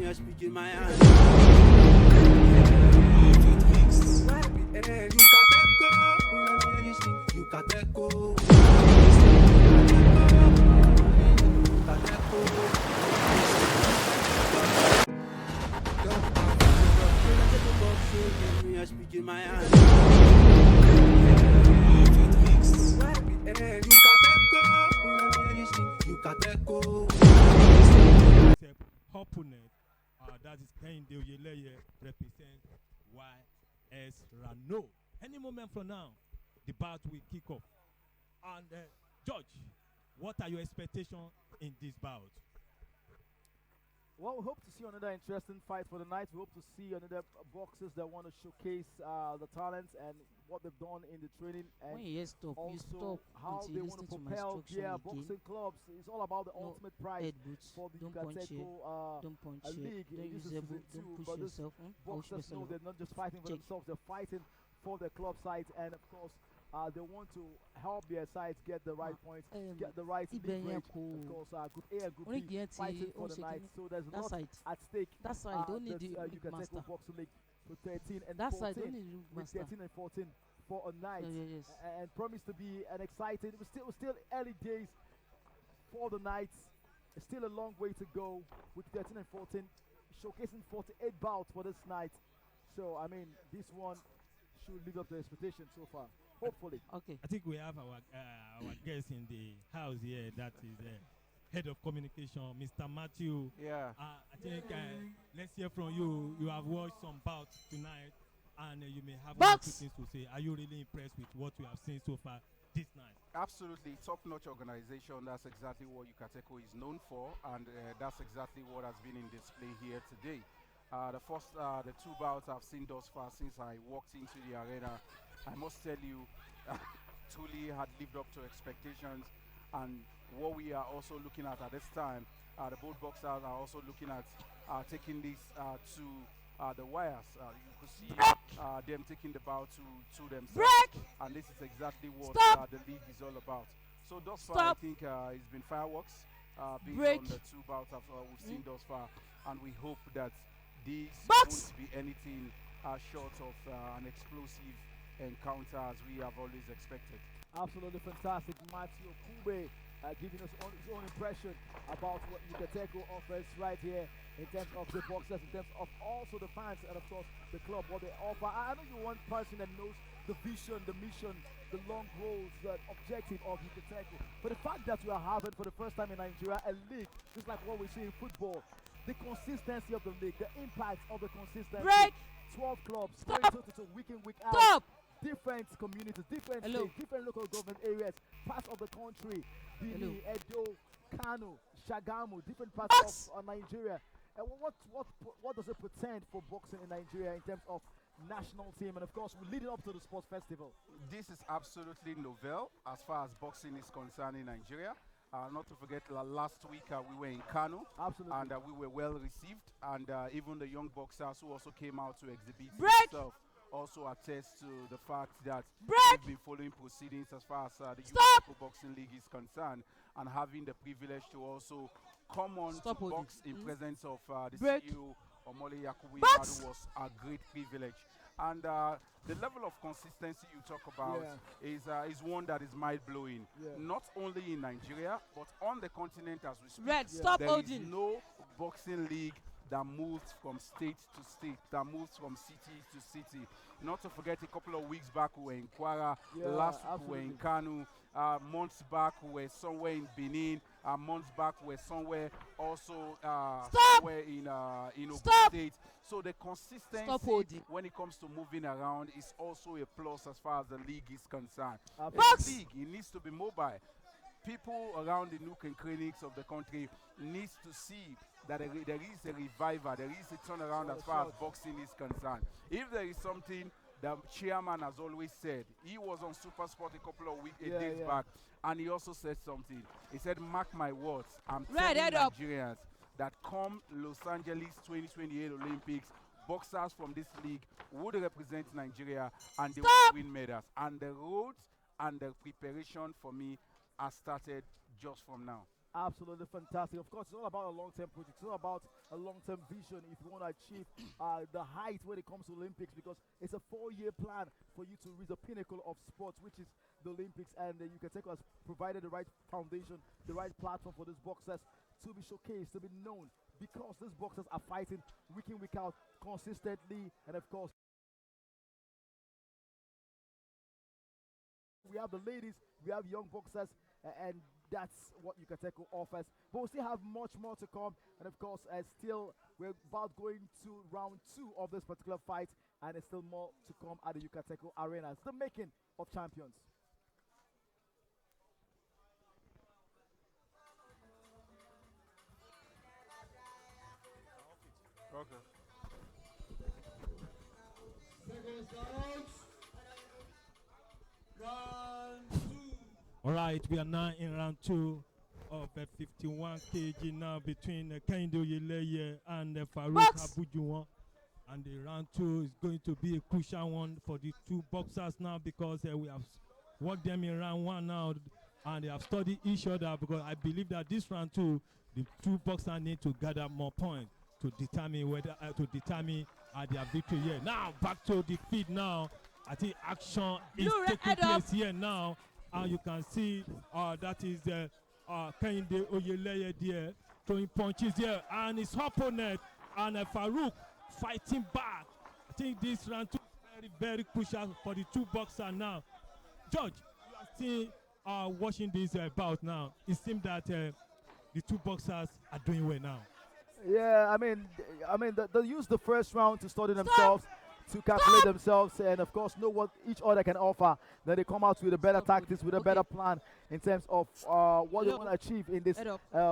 I speak in my hand. You can go. I speak in my hand. You can go. Opponent, that is Kehinde Oyeleye, represent YS Rano. Any moment from now, the bout will kick off. And George, what are your expectations in this bout? Well, we hope to see another interesting fight for the night. We hope to see another boxers that want to showcase the talents and what they've done in the training, and when you stop, also you stop how they want to propel their boxing clubs. It's all about the ultimate prize for the Yucateco league. Don't use them, don't push yourself. Boxers know they're not just fighting for themselves; they're fighting for their club sides, and of course, they want to help their sides get the right points, get the right league rate. Of course, good A and good B fighting for the night. So there's a lot at stake. That's why don't need the Yucateco Boxing League for 13 and that's 14. Why don't need With 13 and 14 for a night, and promise to be an exciting. It was still early days for the night. It's still a long way to go with 13 and 14, showcasing 48 bouts for this night. So I mean, this one should live up to expectations so far. Hopefully. Okay. I think we have our guest in the house here. That is head of communication, Mr. Matthew. Yeah. I think let's hear from you. You have watched some bouts tonight, and you may have one or two things to say. Are you really impressed with what you have seen so far this night? Absolutely, top-notch organization. That's exactly what Yucateco is known for, and that's exactly what has been in display here today. The two bouts I've seen thus far since I walked into the arena, I must tell you, truly had lived up to expectations. And what we are also looking at this time, the both boxers are also looking at taking this to the wires. You could see them taking the bout to themselves. And this is exactly what the league is all about. So thus far, I think it's been fireworks based on the two bouts we've seen thus far. And we hope that these won't be anything short of an explosive encounter as we have always expected. Absolutely fantastic. Matthew Kube giving us his own impression about what Yucateco offers right here in terms of the boxers, in terms of also the fans, and of course the club, what they offer. I know you're one person that knows the vision, the mission, the long goals, the objective of Yucateco. But the fact that we are having for the first time in Nigeria a league, just like what we see in football, the consistency of the league, the impact of the consistency. 12 clubs going to week in, week out. Different communities, different states, different local government areas, parts of the country, Bini, Edo, Kano, Shagamu, different parts of Nigeria. And what does it portend for boxing in Nigeria in terms of national team, and of course we're leading up to the sports festival? This is absolutely novel as far as boxing is concerned in Nigeria. Not to forget, last week we were in Kano, and we were well received, and even the young boxers who also came out to exhibit themselves also attest to the fact that we've been following proceedings as far as the Yucateco Boxing League is concerned, and having the privilege to also come on to box in presence of the CEO, Omole Yakubu Imadu, was a great privilege. And the level of consistency you talk about is one that is mind-blowing. Not only in Nigeria, but on the continent as we speak. There is no boxing league that moves from state to state, that moves from city to city. Not to forget, a couple of weeks back we were in Kwara, last week we were in Kano, months back we were somewhere in Benin, months back we were somewhere also somewhere in Ogun State. So the consistency when it comes to moving around is also a plus as far as the league is concerned. A league, it needs to be mobile. People around the nook and crannies of the country needs to see that there is a revival, there is a turnaround as far as boxing is concerned. If there is something the chairman has always said, he was on Super Sport a couple of days back, and he also said something. He said, mark my words, I'm telling Nigerians that come Los Angeles 2028 Olympics, boxers from this league would represent Nigeria and they will win medals. And the roads and the preparation for me has started just from now. Absolutely fantastic. Of course, it's all about a long-term project. It's all about a long-term vision if you want to achieve the height when it comes to Olympics, because it's a 4-year plan for you to reach the pinnacle of sports, which is the Olympics. And you can take us provided the right foundation, the right platform for these boxers to be showcased, to be known, because these boxers are fighting week in, week out, consistently, and of course, we have the ladies, we have young boxers, and that's what Yucateco offers. But we still have much more to come, and of course, still we're about going to round 2 of this particular fight, and there's still more to come at the Yucateco Arena. It's the making of champions. Okay. All right, we are now in round 2 of 51 kg now between Kehinde Oyeleye and Faruk Abijuwon. And the round 2 is going to be a crucial one for the two boxers now, because we have worked them in round 1 now, and they have studied each other, because I believe that this round 2, the two boxers need to gather more points to determine whether their victory here. Now back to the field now. I think action is taking place here now. And you can see that is Kehinde Oyeleye there throwing punches here, and his opponent and Faruk fighting back. I think this round 2 is very, very crucial for the two boxers now. George, you are still watching this bout now. It seems that the two boxers are doing well now. Yeah, they use the first round to study themselves, to calculate themselves, and of course know what each other can offer. Then they come out with a better tactics, with a better plan in terms of what they want to achieve in this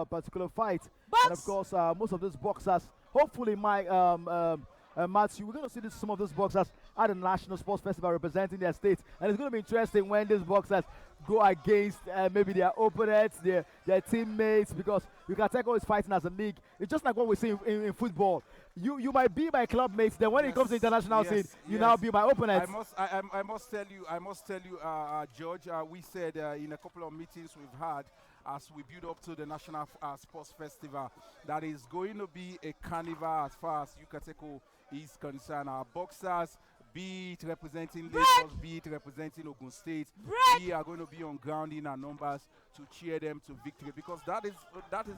particular fight. And of course, most of these boxers, hopefully, Matthew, we're going to see some of these boxers at the National Sports Festival representing their state, and it's going to be interesting when these boxers go against maybe their opponents, their teammates, because Yucateco is fighting as a league. It's just like what we see in football. You might be my club mates, then when it comes to international scene, you now be my opponent. I must tell you, George. We said in a couple of meetings we've had as we build up to the National Sports Festival that is going to be a carnival as far as Yucateco is concerned. Our boxers, be it representing Lagos, be it representing Ogun State, we are going to be on ground in our numbers to cheer them to victory, because that is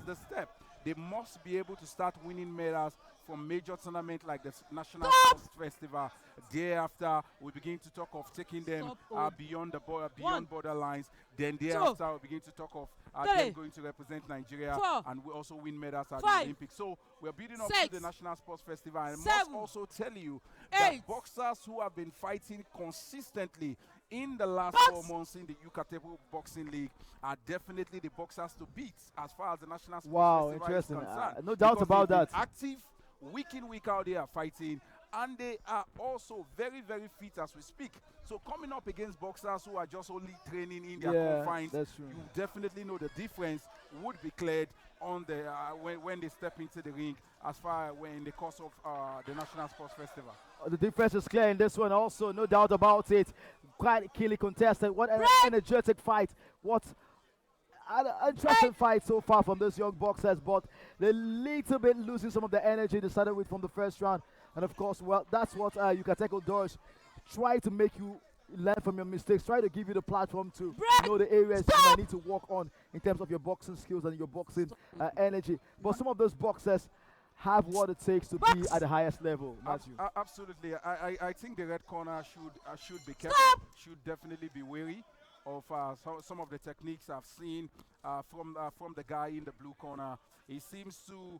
the step. They must be able to start winning medals from major tournaments like the National Sports Festival. Thereafter, we begin to talk of taking them beyond the borderlines. Then thereafter, we begin to talk of them going to represent Nigeria, and we also win medals at the Olympics. So we're building up to the National Sports Festival. And I must also tell you that boxers who have been fighting consistently in the last 4 months in the Yucateco Boxing League are definitely the boxers to beat as far as the National Sports Festival is concerned. No doubt about that. Active, week in, week out, they are fighting, and they are also very, very fit as we speak. So coming up against boxers who are just only training in their confines, you definitely know the difference would be cleared on the when they step into the ring as far in the course of the National Sports Festival. The difference is clear in this one also, no doubt about it. Quite keenly contested. What an energetic fight. What an interesting fight so far from those young boxers, but they're a little bit losing some of the energy they started with from the first round. And of course, well, that's what Yucateco does. Try to make you learn from your mistakes. Try to give you the platform to know the areas you might need to work on in terms of your boxing skills and your boxing energy. But some of those boxers have what it takes to be at the highest level, Matthew. Absolutely. I think the red corner should be careful, should definitely be wary of some of the techniques I've seen from the guy in the blue corner. He seems to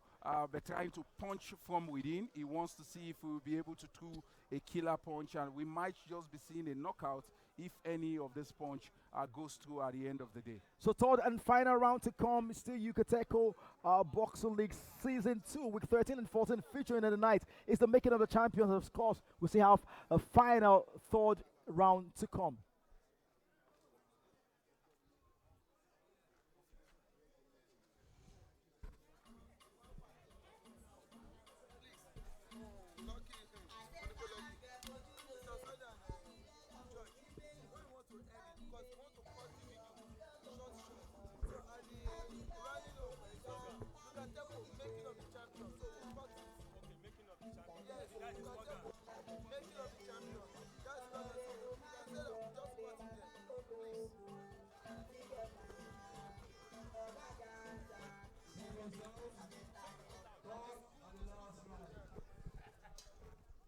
be trying to punch from within. He wants to see if we will be able to throw a killer punch, and we might just be seeing a knockout if any of this punch goes through at the end of the day. So third and final round to come, still Yucateco Boxing League Season 2, Week 13 and 14 featuring in the night. It's the making of the champions, of course. We still have a final third round to come.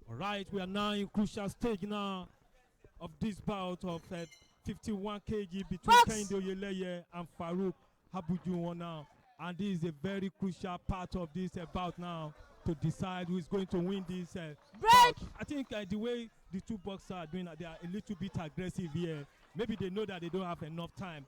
All right, we are now in crucial stage now of this bout of 51 kg between Kehinde Oyeleye and Faruk Abijuwon now. And this is a very crucial part of this bout now to decide who is going to win this bout. I think the way the two boxers are doing, they are a little bit aggressive here. Maybe they know that they don't have enough time,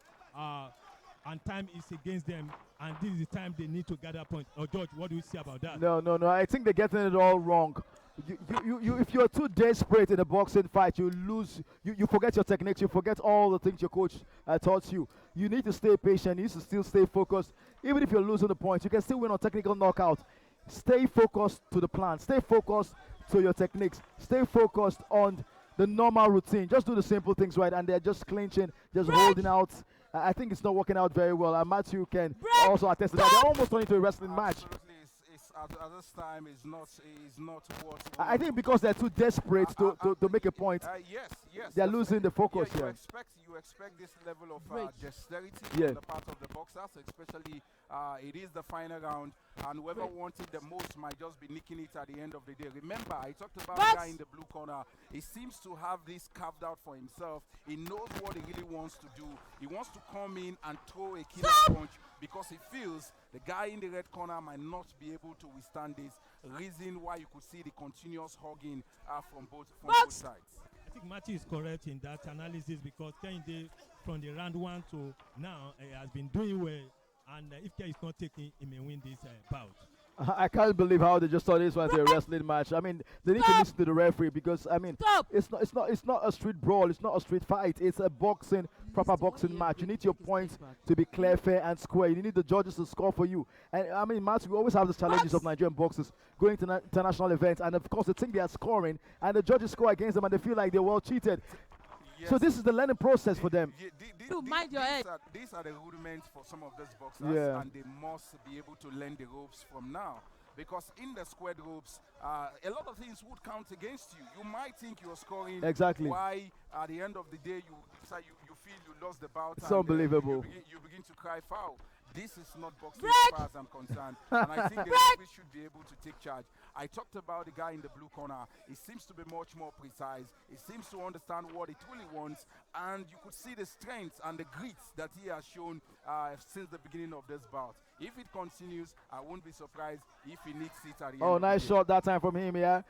and time is against them, and this is the time they need to gather points. Oh, George, what do you say about that? No. I think they're getting it all wrong. If you're too desperate in a boxing fight, you lose. You forget your techniques. You forget all the things your coach taught you. You need to stay patient. You need to still stay focused. Even if you're losing the points, you can still win on technical knockout. Stay focused to the plan. Stay focused to your techniques. Stay focused on the normal routine. Just do the simple things right, and they're just clinching, just holding out. I think it's not working out very well. And Matthew can also attest to that. They're almost turning into a wrestling match. Absolutely, at this time is not what. I think because they're too desperate to make a point. Yes. They're losing the focus You here. expect this level of dexterity Yeah. on the part of the boxers, especially it is the final round, and whoever wants it the most might just be nicking it at the end of the day. Remember, I talked about the guy in the blue corner. He seems to have this carved out for himself. He knows what he really wants to do. He wants to come in and throw a killer punch because he feels the guy in the red corner might not be able to withstand this. Reason why you could see the continuous hugging from both sides. I think Matthew is correct in that analysis because Kehinde, from the round 1 to now, has been doing well. And if Kehinde is not taking, he may win this bout. I can't believe how they just thought this was a wrestling match. I mean, they need to listen to the referee because I mean, it's not a street brawl. It's not a street fight. It's a proper boxing match. You need your points to be clear, fair, and square. You need the judges to score for you. And I mean, Matthew, we always have the challenges of Nigerian boxers going to international events, and of course, they think they are scoring, and the judges score against them, and they feel like they're well cheated. Yes. So this is the learning process for them. Mind your head. These are the rudiments for some of these boxers, and they must be able to learn the ropes from now. Because in the squared ropes, a lot of things would count against you. You might think you're scoring. Exactly. Why, at the end of the day, you feel you lost the bout. It's unbelievable. You begin to cry foul. This is not boxing as far as I'm concerned. And I think the referee should be able to take charge. I talked about the guy in the blue corner. He seems to be much more precise. He seems to understand what he truly wants. And you could see the strength and the grit that he has shown since the beginning of this bout. If it continues, I won't be surprised if he needs it at the end. Oh, nice shot that time from him, yeah.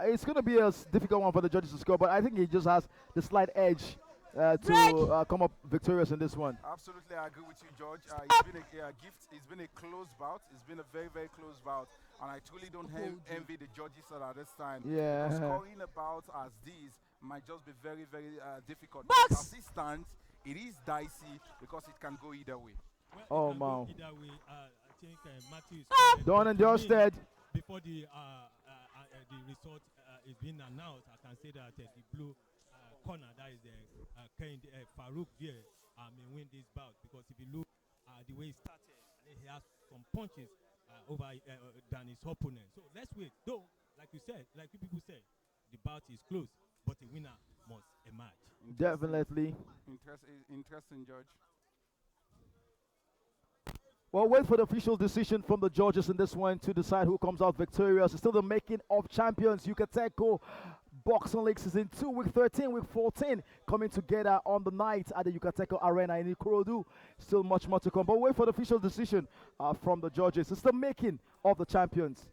It's going to be a difficult one for the judges to score, but I think he just has the slight edge to come up victorious in this one. Absolutely, I agree with you, George. It's been a gift. It's been a close bout. It's been a very, very close bout. And I truly don't envy the judges at this time. Yeah. Scoring a bout as these might just be very, very difficult. As it stands, it is dicey because it can go either way. Well, oh, man. Either way, I think Matthew is done and dusted. Before the result is being announced, I can say that the blue corner, that is Faruk here, may win this bout because if you look the way he started, he has some punches over than his opponent. So let's wait. Though, like you said, like you people said, the bout is close, but the winner must emerge. Definitely. Interesting, George. Well, wait for the official decision from the judges in this one to decide who comes out victorious. It's still the making of champions. Yucateco Boxing League Season 2, Week 13, Week 14, coming together on the night at the Yucateco Arena in Ikorodu. Still much more to come. But wait for the official decision from the judges. It's the making of the champions.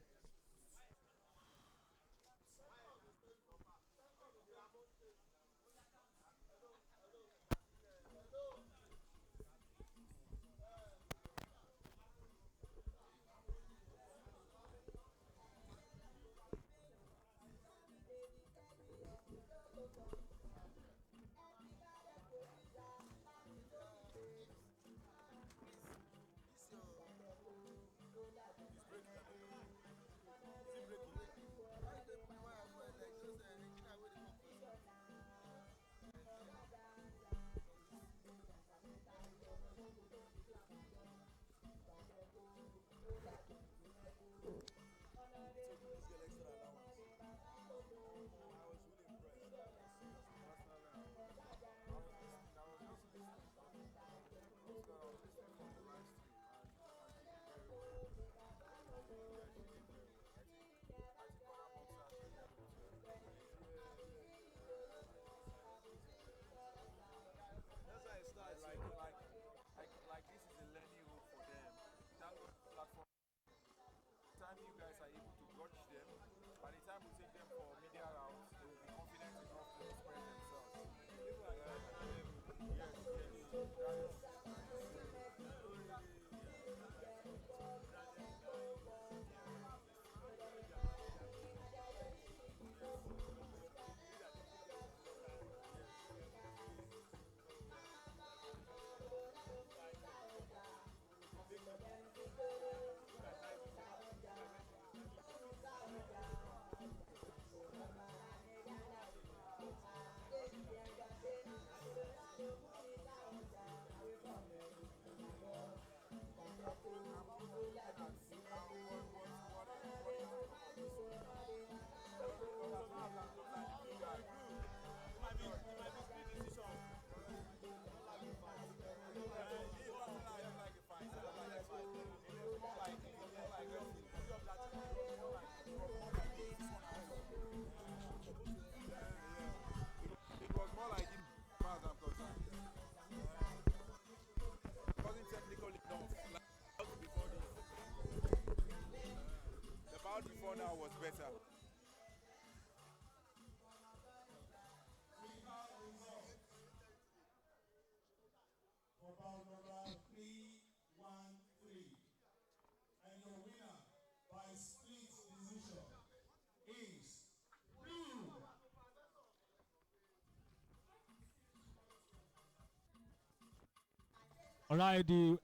corner was better. For bout number 313. And your winner by split decision is Blue. All right, the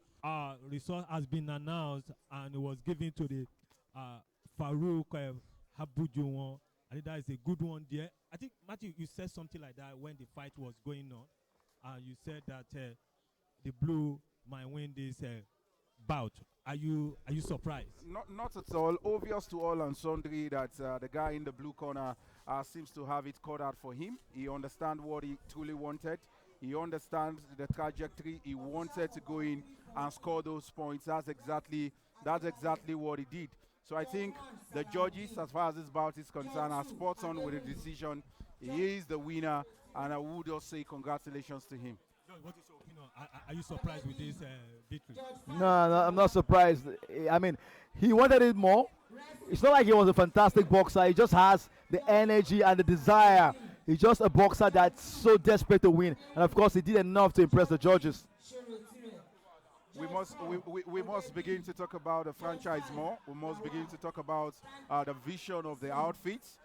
result has been announced and it was given to the Faruk Abijuwon. I think that is a good one there. I think, Matthew, you said something like that when the fight was going on. You said that the blue might win this bout. Are you surprised? Not at all. Obvious to all and sundry that the guy in the blue corner seems to have it cut out for him. He understands what he truly wanted. He understands the trajectory. He wanted to go in and score those points. That's exactly what he did. So I think the judges, as far as this bout is concerned, are spot on with the decision. He is the winner, and I would just say congratulations to him. What is your opinion? Are you surprised with this victory? No, I'm not surprised. I mean, he wanted it more. It's not like he was a fantastic boxer. He just has the energy and the desire. He's just a boxer that's so desperate to win. And of course, he did enough to impress the judges. We must begin to talk about the franchise more. We must begin to talk about the vision of the outfits.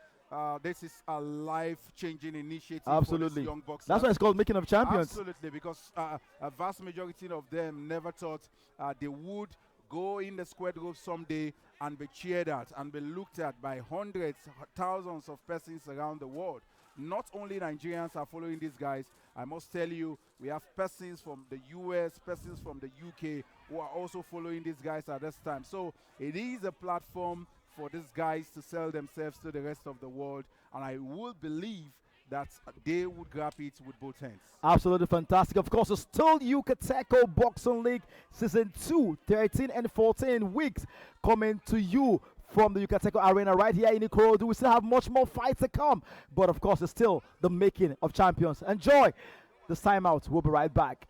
This is a life-changing initiative for these young boxers. That's why it's called Making of Champions. Absolutely, because a vast majority of them never thought they would go in the square group someday and be cheered at and be looked at by hundreds, thousands of persons around the world. Not only Nigerians are following these guys. I must tell you, we have persons from the US, persons from the UK who are also following these guys at this time. So it is a platform for these guys to sell themselves to the rest of the world. And I would believe that they would grab it with both hands. Absolutely fantastic. Of course, it's still Yucateco Boxing League Season 2, 13 and 14 weeks coming to you from the Yucateco Arena right here in Ikorodu. We still have much more fights to come, but of course, it's still the making of champions. Enjoy this timeout. We'll be right back.